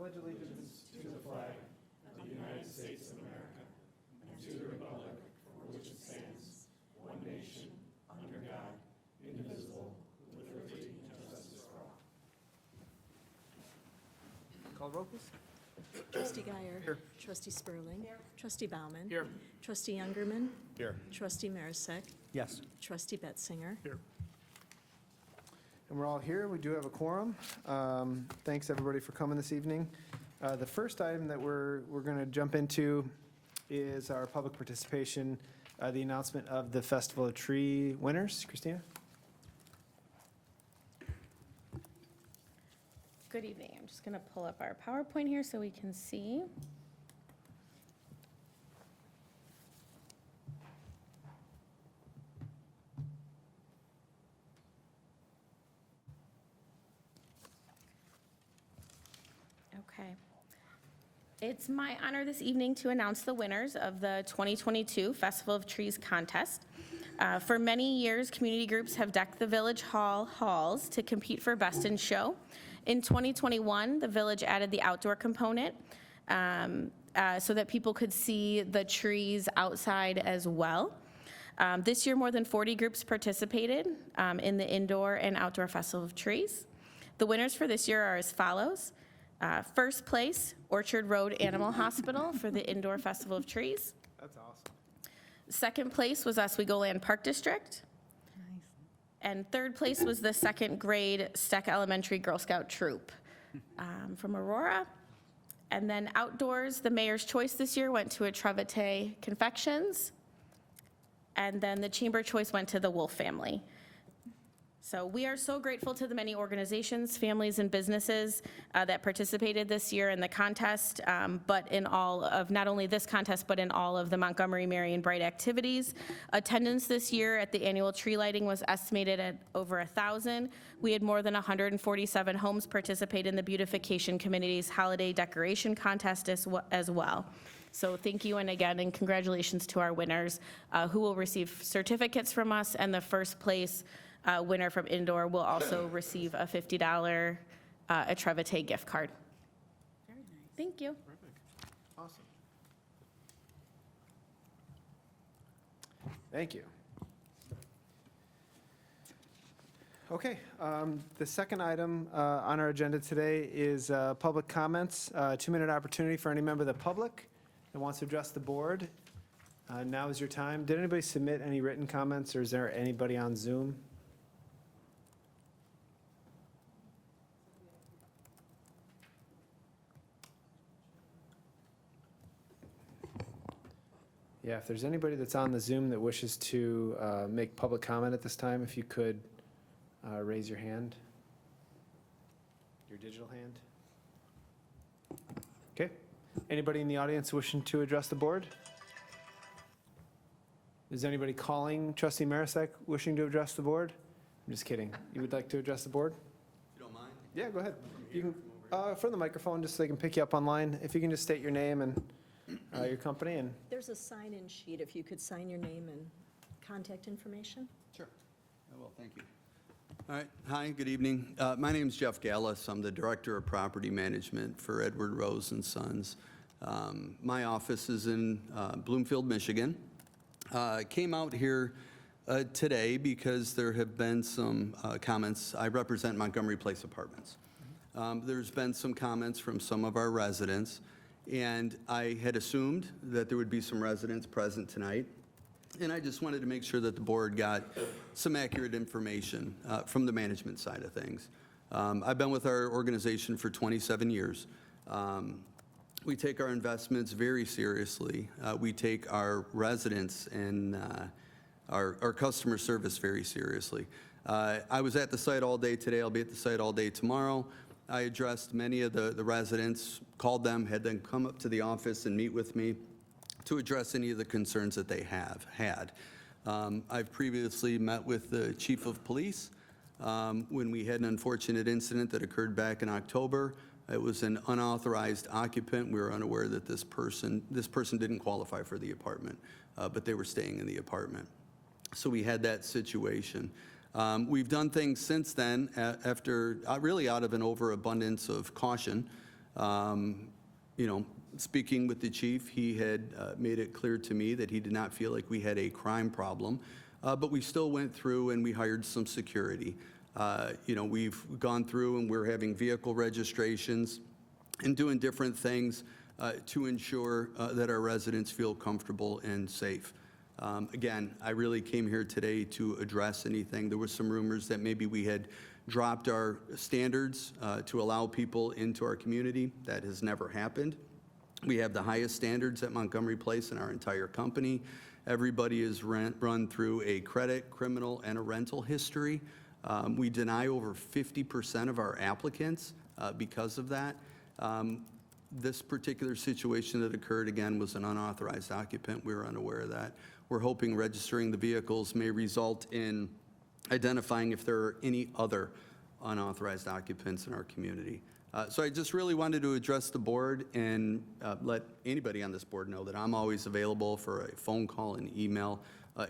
pledge allegiance to the flag of the United States of America and to the republic for which it stands, one nation, under God, indivisible, with liberty and justice for all. Call roll, please. Trustee Guyer. Here. Trustee Spurling. Trustee Bauman. Here. Trustee Youngerman. Here. Trustee Marisak. Yes. Trustee Betzinger. Here. And we're all here. We do have a quorum. Thanks, everybody, for coming this evening. The first item that we're going to jump into is our public participation, the announcement of the Festival of Tree winners. Christina? Good evening. I'm just going to pull up our PowerPoint here so we can see. Okay. It's my honor this evening to announce the winners of the 2022 Festival of Trees contest. For many years, community groups have decked the Village Hall halls to compete for Best in Show. In 2021, the Village added the outdoor component so that people could see the trees outside as well. This year, more than 40 groups participated in the Indoor and Outdoor Festival of Trees. The winners for this year are as follows. First place, Orchard Road Animal Hospital for the Indoor Festival of Trees. That's awesome. Second place was Oswegoland Park District. And third place was the second grade Steck Elementary Girl Scout Troop from Aurora. And then outdoors, the Mayor's Choice this year went to Atrevite Confections. And then the Chamber Choice went to the Wolf family. So we are so grateful to the many organizations, families, and businesses that participated this year in the contest, but in all of, not only this contest, but in all of the Montgomery, Marion Bright activities. Attendance this year at the annual tree lighting was estimated at over 1,000. We had more than 147 homes participate in the Beautification Committee's holiday decoration contest as well. So thank you, and again, and congratulations to our winners who will receive certificates from us, and the first place winner from Indoor will also receive a $50 Atrevite gift card. Very nice. Thank you. Terrific. Awesome. Thank you. Okay, the second item on our agenda today is public comments. 2-minute opportunity for any member of the public that wants to address the board. Now is your time. Did anybody submit any written comments, or is there anybody on Zoom? Yeah, if there's anybody that's on the Zoom that wishes to make public comment at this time, if you could raise your hand, your digital hand. Okay. Anybody in the audience wishing to address the board? Is anybody calling Trustee Marisak wishing to address the board? I'm just kidding. You would like to address the board? If you don't mind? Yeah, go ahead. You can, from the microphone, just so they can pick you up online. If you can just state your name and your company and. There's a sign-in sheet, if you could sign your name and contact information. Sure. I will, thank you. All right, hi, good evening. My name's Jeff Gallus. I'm the Director of Property Management for Edward Rose and Sons. My office is in Bloomfield, Michigan. Came out here today because there have been some comments. I represent Montgomery Place Apartments. There's been some comments from some of our residents, and I had assumed that there would be some residents present tonight. And I just wanted to make sure that the board got some accurate information from the management side of things. I've been with our organization for 27 years. We take our investments very seriously. We take our residents and our customer service very seriously. I was at the site all day today. I'll be at the site all day tomorrow. I addressed many of the residents, called them, had them come up to the office and meet with me to address any of the concerns that they have had. I've previously met with the chief of police when we had an unfortunate incident that occurred back in October. It was an unauthorized occupant. We were unaware that this person didn't qualify for the apartment, but they were staying in the apartment. So we had that situation. We've done things since then after really out of an overabundance of caution. You know, speaking with the chief, he had made it clear to me that he did not feel like we had a crime problem, but we still went through and we hired some security. You know, we've gone through and we're having vehicle registrations and doing different things to ensure that our residents feel comfortable and safe. Again, I really came here today to address anything. There were some rumors that maybe we had dropped our standards to allow people into our community. That has never happened. We have the highest standards at Montgomery Place in our entire company. Everybody is run through a credit, criminal, and a rental history. We deny over 50% of our applicants because of that. This particular situation that occurred, again, was an unauthorized occupant. We were unaware of that. We're hoping registering the vehicles may result in identifying if there are any other unauthorized occupants in our community. So I just really wanted to address the board and let anybody on this board know that I'm always available for a phone call and email,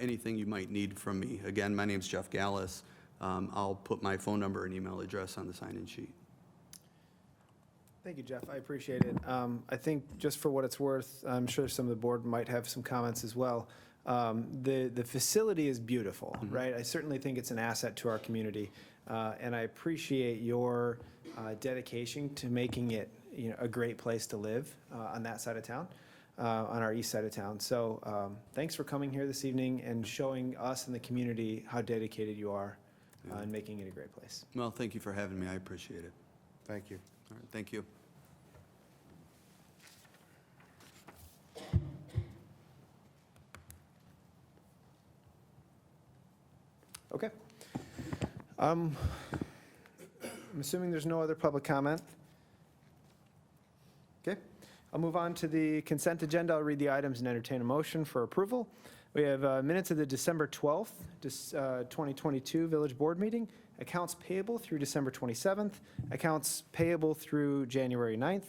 anything you might need from me. Again, my name's Jeff Gallus. I'll put my phone number and email address on the sign-in sheet. Thank you, Jeff. I appreciate it. I think just for what it's worth, I'm sure some of the board might have some comments as well. The facility is beautiful, right? I certainly think it's an asset to our community, and I appreciate your dedication to making it, you know, a great place to live on that side of town, on our east side of town. So thanks for coming here this evening and showing us and the community how dedicated you are in making it a great place. Well, thank you for having me. I appreciate it. Thank you. All right, thank you. Okay. I'm assuming there's no other public comment. Okay. I'll move on to the consent agenda. I'll read the items and entertain a motion for approval. We have minutes of the December 12th, 2022 Village Board meeting, accounts payable through December 27th, accounts payable through January 9th,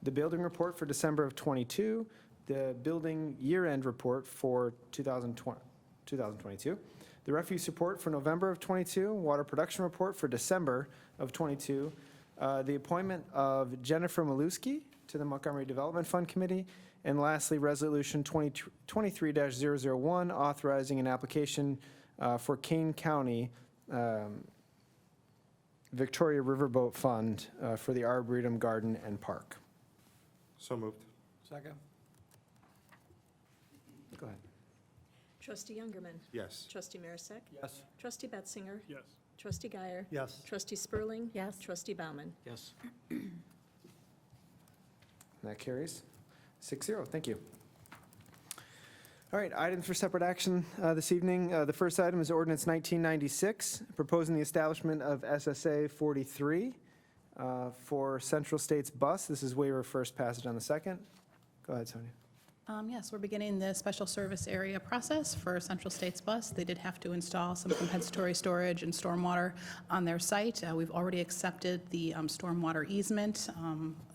the building report for December of 22, the building year-end report for 2022, the refuse report for November of 22, water production report for December of 22, the appointment of Jennifer Maluski to the Montgomery Development Fund Committee, and lastly, Resolution 23-001, authorizing an application for Kane County Victoria Riverboat Fund for the Arboretum Garden and Park. So moved. Second? Go ahead. Trustee Youngerman. Yes. Trustee Marisak. Yes. Trustee Betzinger. Yes. Trustee Guyer. Yes. Trustee Spurling. Yes. Trustee Bauman. Yes. That carries 6-0. Thank you. All right, items for separate action this evening. The first item is ordinance 1996, proposing the establishment of SSA 43 for Central States Bus. This is waiver of first passage on the second. Go ahead, Sonia. Yes, we're beginning the special service area process for Central States Bus. They did have to install some compensatory storage and stormwater on their site. We've already accepted the stormwater easement.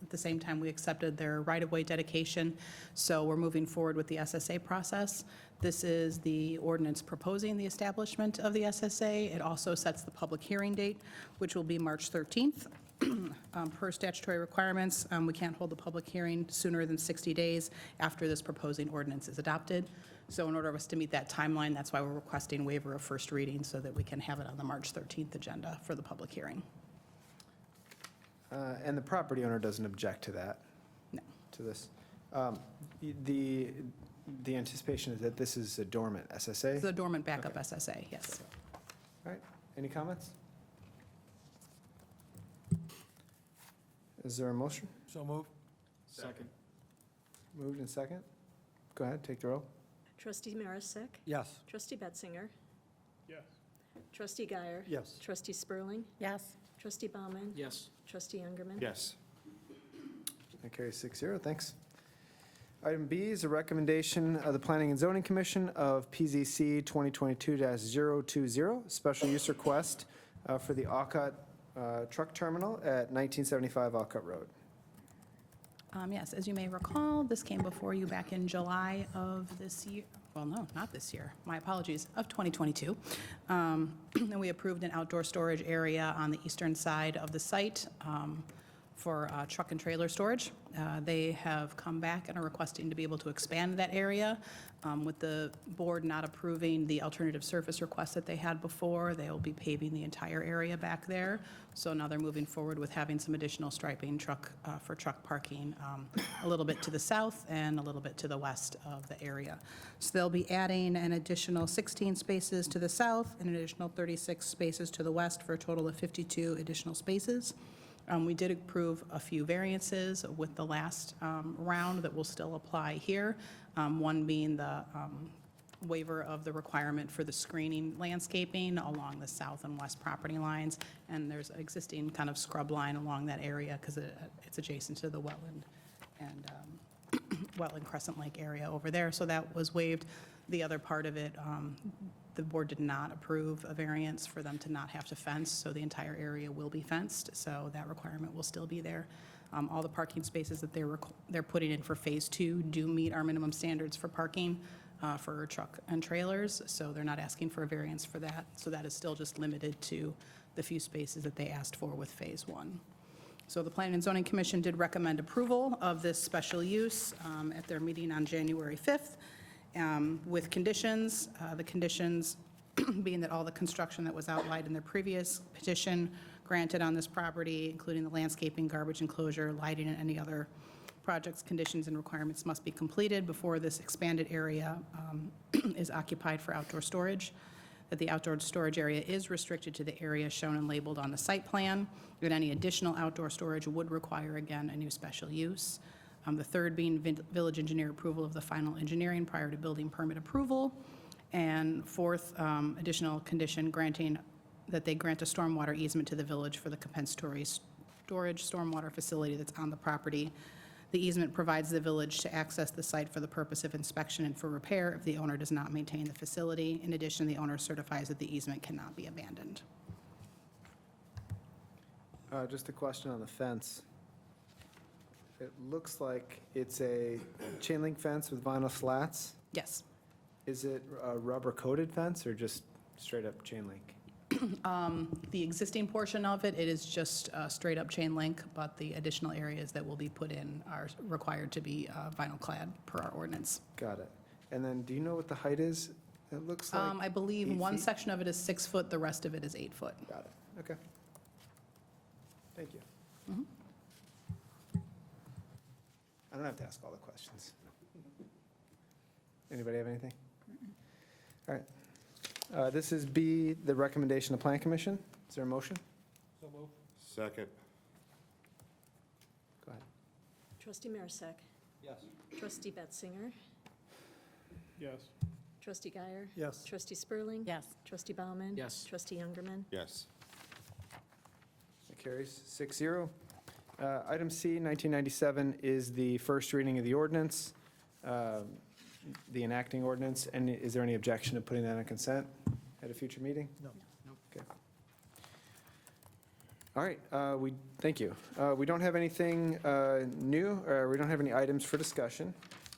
At the same time, we accepted their right-of-way dedication. So we're moving forward with the SSA process. This is the ordinance proposing the establishment of the SSA. It also sets the public hearing date, which will be March 13th. Per statutory requirements, we can't hold the public hearing sooner than 60 days after this proposing ordinance is adopted. So in order for us to meet that timeline, that's why we're requesting waiver of first reading so that we can have it on the March 13th agenda for the public hearing. And the property owner doesn't object to that? No. To this? The anticipation is that this is a dormant SSA? The dormant backup Okay. SSA, yes. All right, any comments? Is there a motion? So moved. Second? Moved and second? Go ahead, take the roll. Trustee Marisak. Yes. Trustee Betzinger. Yes. Trustee Guyer. Yes. Trustee Spurling. Yes. Trustee Bauman. Yes. Trustee Youngerman. Yes. That carries 6-0, thanks. Item B is a recommendation of the Planning and Zoning Commission of PZC 2022-020, special use request for the Alcott Truck Terminal at 1975 Alcott Road. Yes, as you may recall, this came before you back in July of this year. Well, no, not this year. My apologies, of 2022. And we approved an outdoor storage area on the eastern side of the site for truck and trailer storage. They have come back and are requesting to be able to expand that area. With the board not approving the alternative surface request that they had before, they will be paving the entire area back there. So now they're moving forward with having some additional striping for truck parking a little bit to the south and a little bit to the west of the area. So they'll be adding an additional 16 spaces to the south and an additional 36 spaces to the west for a total of 52 additional spaces. We did approve a few variances with the last round that will still apply here, one being the waiver of the requirement for the screening landscaping along the south and west property lines, and there's an existing kind of scrub line along that area because it's adjacent to the wetland and wetland Crescent Lake area over there, so that was waived. The other part of it, the board did not approve a variance for them to not have to fence, so the entire area will be fenced, so that requirement will still be there. All the parking spaces that they're putting in for Phase 2 do meet our minimum standards for parking for truck and trailers, so they're not asking for a variance for that. So that is still just limited to the few spaces that they asked for with Phase 1. So the Planning and Zoning Commission did recommend approval of this special use at their meeting on January 5th. With conditions, the conditions being that all the construction that was outlined in the previous petition granted on this property, including the landscaping, garbage enclosure, lighting, and any other projects, conditions, and requirements must be completed before this expanded area is occupied for outdoor storage, that the outdoor storage area is restricted to the area shown and labeled on the site plan, that any additional outdoor storage would require, again, a new special use. The third being village engineer approval of the final engineering prior to building permit approval. And fourth, additional condition granting that they grant a stormwater easement to the village for the compensatory storage stormwater facility that's on the property. The easement provides the village to access the site for the purpose of inspection and for repair if the owner does not maintain the facility. In addition, the owner certifies that the easement cannot be abandoned. Just a question on the fence. It looks like it's a chain link fence with vinyl slats. Yes. Is it a rubber coated fence or just straight up chain link? The existing portion of it, it is just straight up chain link, but the additional areas that will be put in are required to be vinyl clad per our ordinance. Got it. And then, do you know what the height is? It looks like I believe 8 one feet? section of it is 6 foot, the rest of it is 8 foot. Got it. Okay. Thank you. I don't have to ask all the questions. Anybody have anything? All right. This is B, the recommendation of Plan Commission. Is there a motion? So moved. Second. Go ahead. Trustee Marisak. Yes. Trustee Betzinger. Yes. Trustee Guyer. Yes. Trustee Spurling. Yes. Trustee Bauman. Yes. Trustee Youngerman. Yes. It carries 6-0. Item C, 1997, is the first reading of the ordinance, the enacting ordinance. And is there any objection to putting that on consent at a future meeting? No. Okay. All right, thank you. We don't have anything new, or we don't have any items for discussion.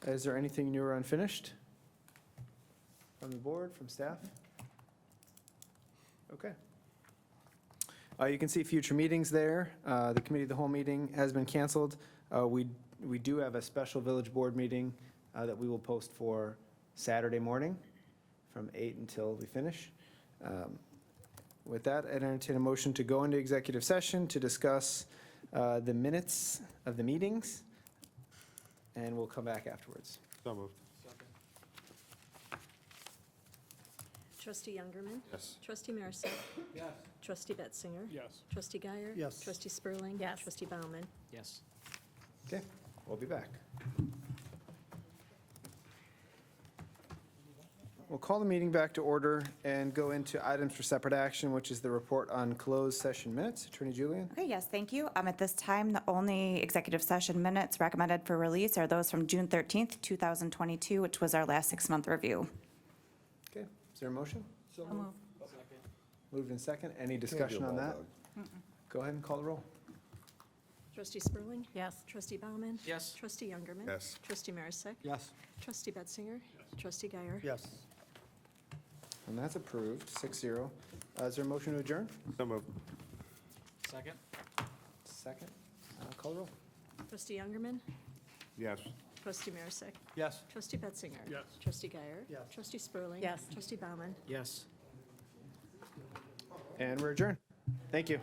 Is there anything new or unfinished? From the board, from staff? Okay. You can see future meetings there. The committee of the whole meeting has been canceled. We do have a special village board meeting that we will post for Saturday morning from 8 until we finish. With that, I'd entertain a motion to go into executive session to discuss the minutes of the meetings, and we'll come back afterwards. So moved. Trustee Youngerman. Yes. Trustee Marisak. Yes. Trustee Betzinger. Yes. Trustee Guyer. Yes. Trustee Spurling. Yes. Trustee Bauman. Yes. Okay, we'll be back. We'll call the meeting back to order and go into items for separate action, which is the report on closed session minutes. Attorney Julian? Okay, yes, thank you. At this time, the only executive session minutes recommended for release are those from June 13th, 2022, which was our last 6-month review. Okay, is there a motion? So moved. Second. Moved in second. Any discussion on that? Go ahead and call the roll. Trustee Spurling. Yes. Trustee Bauman. Yes. Trustee Youngerman. Yes. Trustee Marisak. Yes. Trustee Betzinger. Trustee Guyer. Yes. And that's approved, 6-0. Is there a motion to adjourn? So moved. Second. Second. Call the roll. Trustee Youngerman? Yes. Trustee Marisak? Yes. Trustee Betzinger? Yes. Trustee Guyer? Yes. Trustee Spurling? Yes. Trustee Bauman? Yes. And we're adjourned. Thank you.